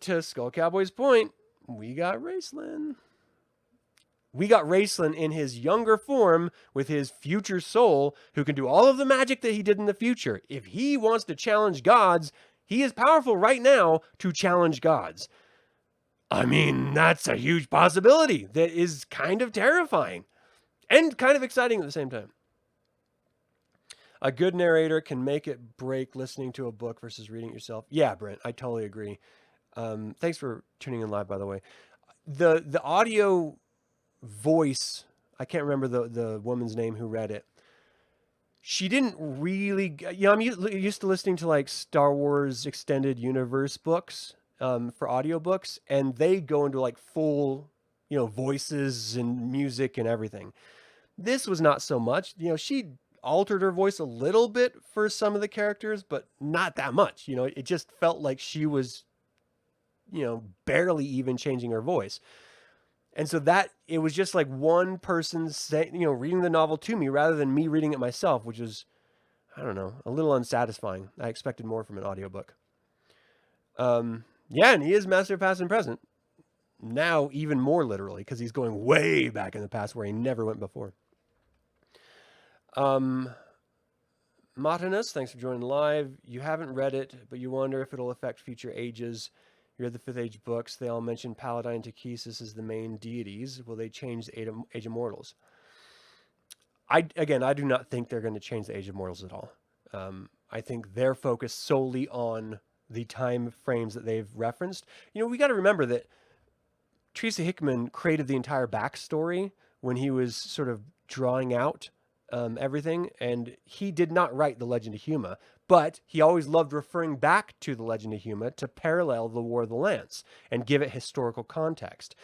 A: to Skull Cowboy's point, we got Raceland. We got Raceland in his younger form with his future soul, who can do all of the magic that he did in the future. If he wants to challenge gods, he is powerful right now to challenge gods. I mean, that's a huge possibility that is kind of terrifying and kind of exciting at the same time. A good narrator can make it break listening to a book versus reading it yourself. Yeah, Brent, I totally agree. Thanks for tuning in live, by the way. The audio voice, I can't remember the woman's name who read it. She didn't really, I'm used to listening to like Star Wars Extended Universe books for audiobooks, and they go into like full, voices and music and everything. This was not so much. She altered her voice a little bit for some of the characters, but not that much. It just felt like she was, barely even changing her voice. And so that it was just like one person reading the novel to me rather than me reading it myself, which was, I don't know, a little unsatisfying. I expected more from an audiobook. Yeah, and he is master of past and present. Now even more literally, because he's going way back in the past where he never went before. Martinus, thanks for joining live. You haven't read it, but you wonder if it'll affect future ages. You read the 5th Age books. They all mention Paladin and Takesis as the main deities. Will they change the Age of Mortals? I do not think they're going to change the Age of Mortals at all. I think they're focused solely on the time frames that they've referenced. We got to remember that Tracy Hickman created the entire backstory when he was sort of drawing out everything, and he did not write the Legend of Huma, but he always loved referring back to the Legend of Huma to parallel the War of the Lance and give it historical context.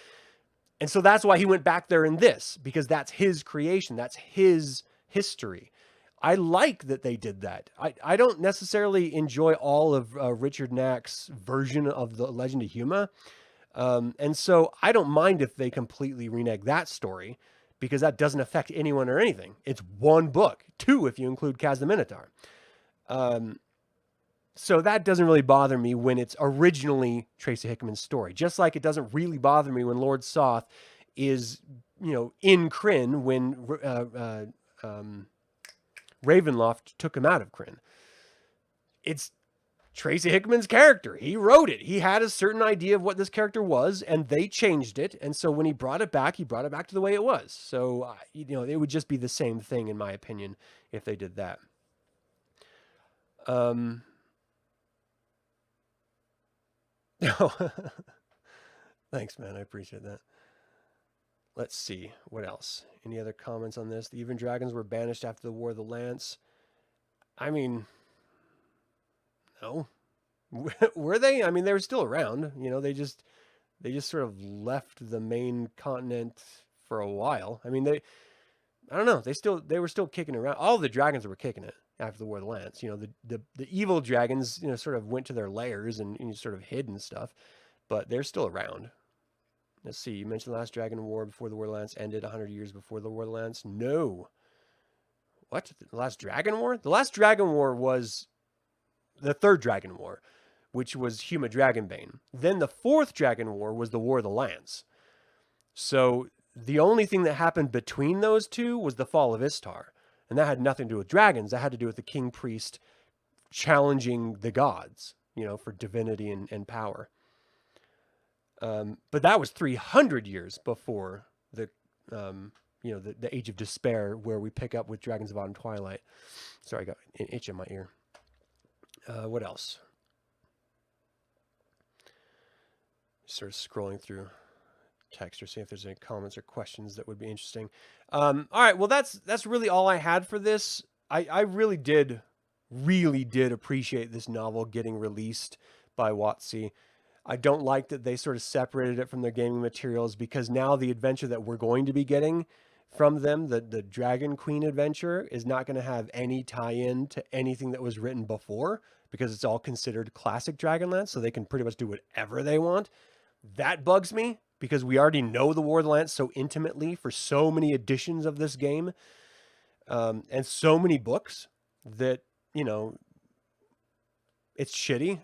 A: And so that's why he went back there in this, because that's his creation, that's his history. I like that they did that. I don't necessarily enjoy all of Richard Knack's version of the Legend of Huma. And so I don't mind if they completely renege that story, because that doesn't affect anyone or anything. It's one book, two if you include Kaz the Minotaur. So that doesn't really bother me when it's originally Tracy Hickman's story. Just like it doesn't really bother me when Lord Soth is, in Krynn when Ravenloft took him out of Krynn. It's Tracy Hickman's character. He wrote it. He had a certain idea of what this character was, and they changed it. And so when he brought it back to the way it was. So, it would just be the same thing, in my opinion, if they did that. Thanks, man. I appreciate that. Let's see. What else? Any other comments on this? The Even Dragons were banished after the War of the Lance. I mean, no. Were they? I mean, they were still around. They just sort of left the main continent for a while. I mean, I don't know. They were still kicking around. All the dragons were kicking it after the War of the Lance. The evil dragons, sort of went to their lairs and sort of hid and stuff, but they're still around. Let's see. You mentioned the last Dragon War before the War of the Lance ended 100 years before the War of the Lance. No. What? The last Dragon War? The last Dragon War was the third Dragon War, which was Huma Dragonbane. Then the fourth Dragon War was the War of the Lance. So the only thing that happened between those two was the fall of Istar. And that had nothing to do with dragons. That had to do with the king priest challenging the gods, for divinity and power. But that was 300 years before the Age of Despair, where we pick up with Dragons of Autumn Twilight. Sorry, I got an itch in my ear. What else? Sort of scrolling through text or see if there's any comments or questions that would be interesting. All right, well, that's really all I had for this. I really did appreciate this novel getting released by WotC. I don't like that they sort of separated it from their gaming materials, because now the adventure that we're going to be getting from them, the Dragon Queen adventure, is not going to have any tie-in to anything that was written before, because it's all considered classic Dragonlance, so they can pretty much do whatever they want. That bugs me, because we already know the War of the Lance so intimately for so many editions of this game, and so many books that, it's shitty.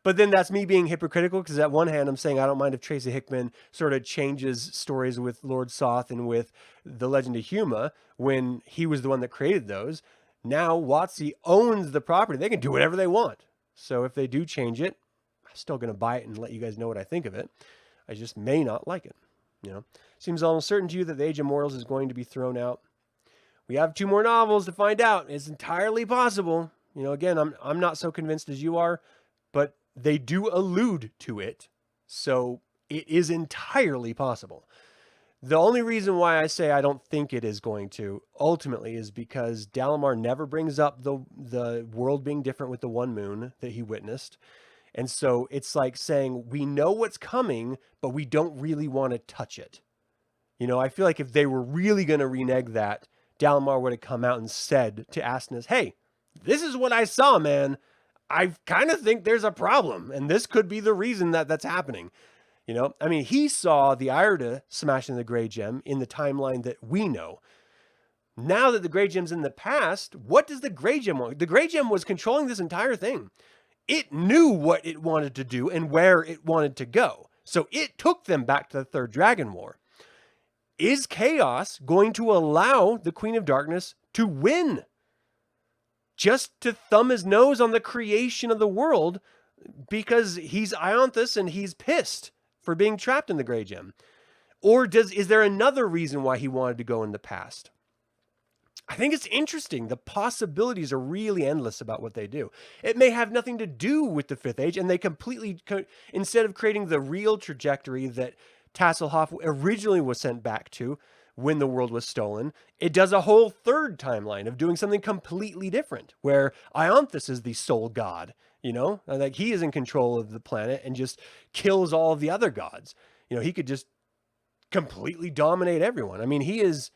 A: But then that's me being hypocritical, because at one hand I'm saying I don't mind if Tracy Hickman sort of changes stories with Lord Soth and with the Legend of Huma when he was the one that created those. Now WotC owns the property. They can do whatever they want. So if they do change it, I'm still going to buy it and let you guys know what I think of it. I just may not like it. Seems almost certain to you that the Age of Mortals is going to be thrown out. We have 2 more novels to find out. It's entirely possible. Again, I'm not so convinced as you are, but they do allude to it, so it is entirely possible. The only reason why I say I don't think it is going to, ultimately, is because Dalamar never brings up the world being different with the one moon that he witnessed. And so it's like saying, we know what's coming, but we don't really want to touch it. I feel like if they were really going to renege that, Dalamar would have come out and said to Asnus, hey, this is what I saw, man. I kind of think there's a problem, and this could be the reason that that's happening. I mean, he saw the Irida smashing the Grey Gem in the timeline that we know. Now that the Grey Gem's in the past, what does the Grey Gem want? The Grey Gem was controlling this entire thing. It knew what it wanted to do and where it wanted to go. So it took them back to the Third Dragon War. Is Chaos going to allow the Queen of Darkness to win? Just to thumb his nose on the creation of the world because he's Ianthus and he's pissed for being trapped in the Grey Gem? Or is there another reason why he wanted to go in the past? I think it's interesting. The possibilities are really endless about what they do. It may have nothing to do with the Fifth Age, and they completely, instead of creating the real trajectory that Tasselhoff originally was sent back to, when the world was stolen, it does a whole third timeline of doing something completely different, where Palanthus is the sole god, like he is in control of the planet and just kills all of the other gods. He could just completely dominate everyone. I mean, he is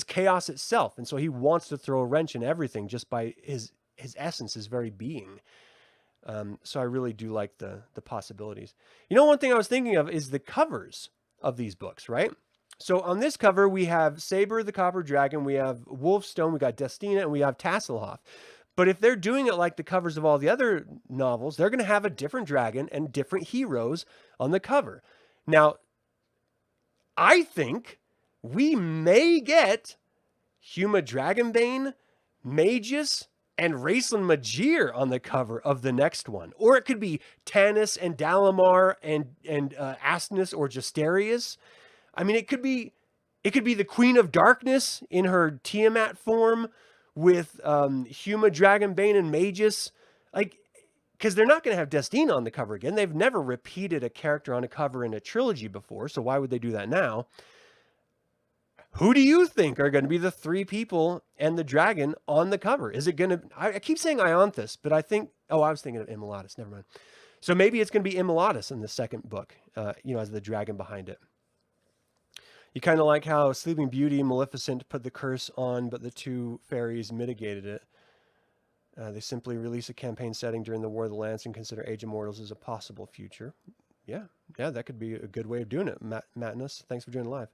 A: chaos itself, and so he wants to throw a wrench in everything just by his essence, his very being. So I really do like the possibilities. One thing I was thinking of is the covers of these books, right? So on this cover, we have Saber the Copper Dragon, we have Wolfstone, we got Destina, and we have Tasselhoff. But if they're doing it like the covers of all the other novels, they're going to have a different dragon and different heroes on the cover. Now, I think we may get Huma Dragonbane, Magus, and Raceland Magir on the cover of the next one. Or it could be Tanis and Dalamar and Astinus or Justarius. I mean, it could be the Queen of Darkness in her Tiamat form with Huma Dragonbane and Magus. Because they're not going to have Destina on the cover again. They've never repeated a character on a cover in a trilogy before, so why would they do that now? Who do you think are going to be the three people and the dragon on the cover? Is it going to... I keep saying Ianthus, but I think... Oh, I was thinking of Immolatus. Never mind. So maybe it's going to be Immolatus in the second book, as the dragon behind it. You kind of like how Sleeping Beauty and Maleficent put the curse on, but the two fairies mitigated it. They simply release a campaign setting during the War of the Lance and consider Age of Mortals as a possible future. Yeah, that could be a good way of doing it. Matnus, thanks for joining live.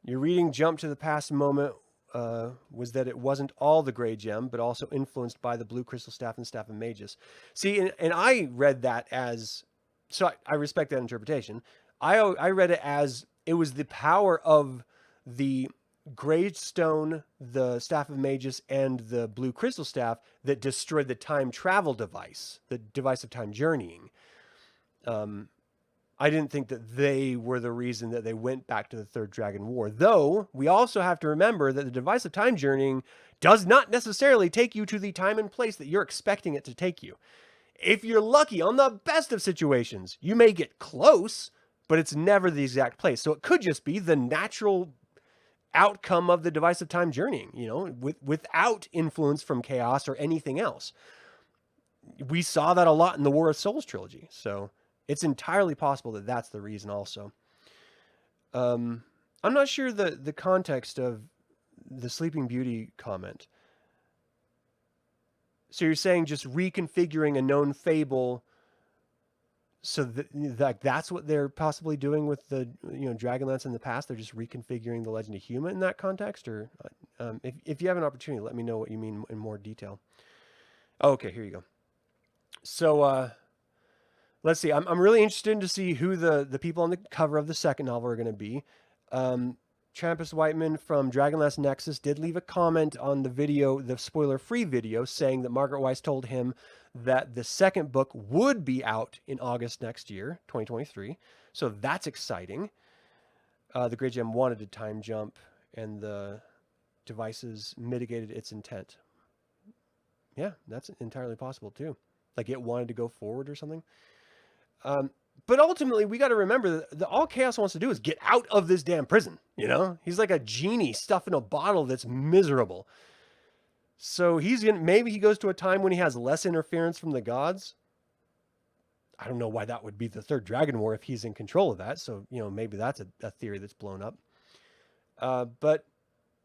A: Your reading Jump to the Past moment was that it wasn't all the Grey Gem, but also influenced by the Blue Crystal Staff and Staff of Magus. See, and I read that as... So I respect that interpretation. I read it as it was the power of the Grey Stone, the Staff of Magus, and the Blue Crystal Staff that destroyed the time travel device, the device of time journeying. I didn't think that they were the reason that they went back to the Third Dragon War. Though, we also have to remember that the device of time journeying does not necessarily take you to the time and place that you're expecting it to take you. If you're lucky, on the best of situations, you may get close, but it's never the exact place. So it could just be the natural outcome of the device of time journeying, without influence from chaos or anything else. We saw that a lot in the War of Souls trilogy. So it's entirely possible that that's the reason also. I'm not sure the context of the Sleeping Beauty comment. So you're saying just reconfiguring a known fable, so that that's what they're possibly doing with the Dragonlance in the past. They're just reconfiguring the Legend of Huma in that context, or if you have an opportunity, let me know what you mean in more detail. Oh, okay, here you go. So let's see. I'm really interested to see who the people on the cover of the second novel are going to be. Trampus Whiteman from Dragonlance Nexus did leave a comment on the video, the spoiler-free video, saying that Margaret Weis told him that the second book would be out in August next year, 2023. So that's exciting. The Grey Gem wanted to time jump, and the devices mitigated its intent. Yeah, that's entirely possible too. Like it wanted to go forward or something. But ultimately, we got to remember that all Chaos wants to do is get out of this damn prison. He's like a genie stuffed in a bottle that's miserable. So maybe he goes to a time when he has less interference from the gods. I don't know why that would be the Third Dragon War if he's in control of that. So, maybe that's a theory that's blown up. But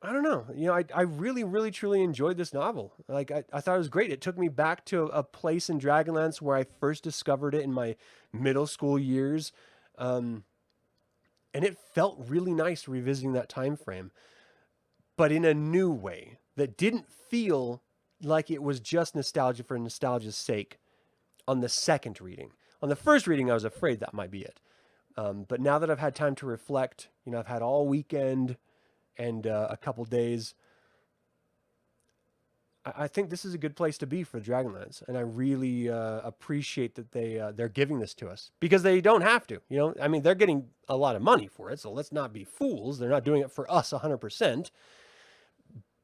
A: I don't know. I really, really, truly enjoyed this novel. Like, I thought it was great. It took me back to a place in Dragonlance where I first discovered it in my middle school years. And it felt really nice revisiting that time frame, but in a new way that didn't feel like it was just nostalgia for nostalgia's sake on the second reading. On the first reading, I was afraid that might be it. But now that I've had time to reflect, I've had all weekend and a couple days, I think this is a good place to be for Dragonlance, and I really appreciate that they're giving this to us, because they don't have to. They're getting a lot of money for it, so let's not be fools. They're not doing it for us 100%,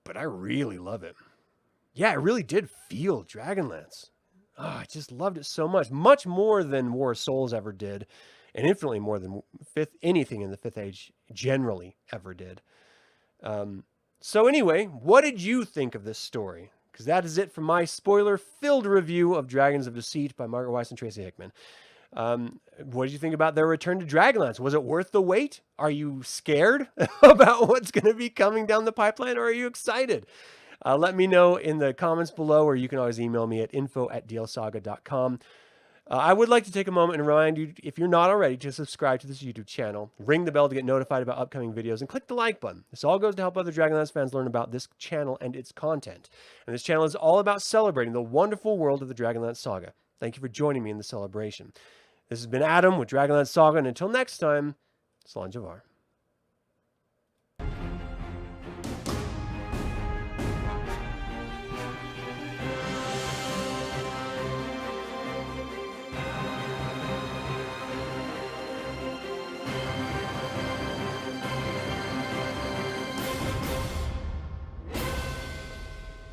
A: but I really love it. Yeah, I really did feel Dragonlance. Oh, I just loved it so much more than War of Souls ever did. and infinitely more than anything in the 5th Age generally ever did. So anyway, what did you think of this story? Because that is it for my spoiler-filled review of Dragons of Deceit by Margaret Weis and Tracy Hickman. What did you think about their return to Dragonlance? Was it worth the wait? Are you scared about what's going to be coming down the pipeline, or are you excited? Let me know in the comments below, or you can always email me at info@dlsaga.com. I would like to take a moment and remind you, if you're not already, to subscribe to this YouTube channel, ring the bell to get notified about upcoming videos, and click the like button. This all goes to help other Dragonlance fans learn about this channel and its content. And this channel is all about celebrating the wonderful world of the Dragonlance Saga. Thank you for joining me in the celebration. This has been Adam with Dragonlance Saga, and until next time, Salon Javar.